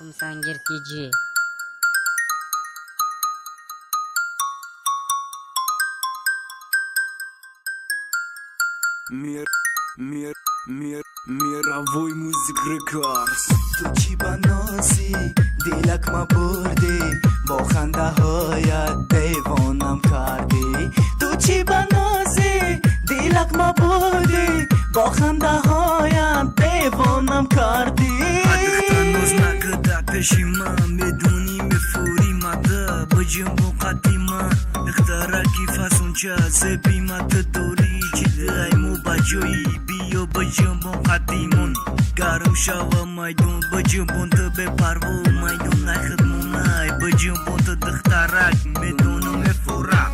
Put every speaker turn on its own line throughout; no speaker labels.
سنگر تیجی
میروی موزیک ریکارز. تو چی بنازی دلک ما بردی، با خنده هایت دیوانم کردی. تو چی بنازی دلک ما بردی، با خنده هایت دیوانم کردی.
دختر ناز نکده پیشی من، میدونی میفوری مده بجم با قدی من. دختره کی فسون چه زبی مده دوری چی دای مو بجوی بیا بجم با قدیمون. گرم شوه میدون بجم بونده به پرو میدون نخدمونه. بجم بونده دخترک میدونم میفورم،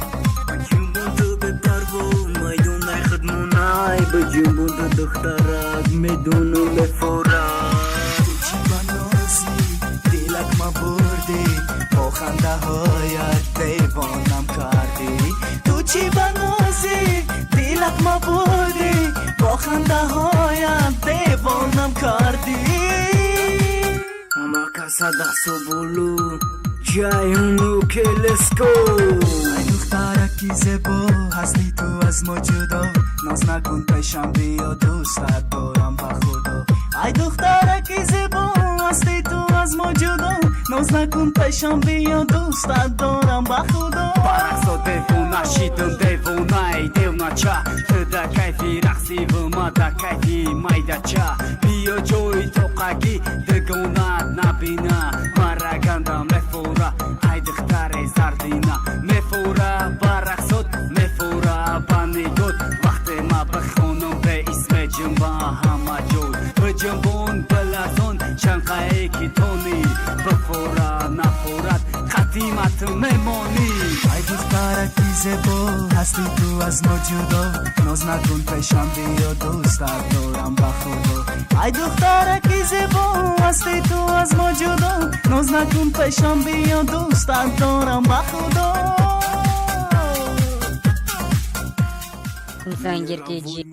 بجم بونده به پرو میدون نخدمونه. بجم بونده دخترک میدونم میفورم.
دلک ما بردی، با خنده هایت دیوانم کردی. تو چی بنازی دلک ما بردی، با خنده هایت دیوانم کردی.
اما کسا دستو بولو جای اونو که لسکو.
ای دخترکی زیبا هستی تو از ما جدا، ناز نکن پیشم بیا دوستت دارم به خدا. ای دخترکی زیبا هستی تو از ما جدا، ناز نکن پیشم بیا دوستت دارم به خدا.
برقصا دیوونه شیدم دیوونه دیوونه چه تو در کیفی رقصی و ما در کیفی میده چه. بیا جوی تو قگی دگونه نبینه مرا گنده میفوره. ای دختر زردینه میفوره برقصات میفوره بنیگود. وقتی ما بخونم به اسم جنبا همه جود بجنبون بلزون چنقه کی تونی بفوره نفورت قدیمت میمانی.
ای دخترکی زیبا هستی تو از ما جدا، ناز نکن پیشم بیا دوستت دارم به خدا. ای دخترکی زیبا هستی تو از ما جدا، ناز نکن پیشم بیا دوستت دارم به خدا.
سنگر تیجی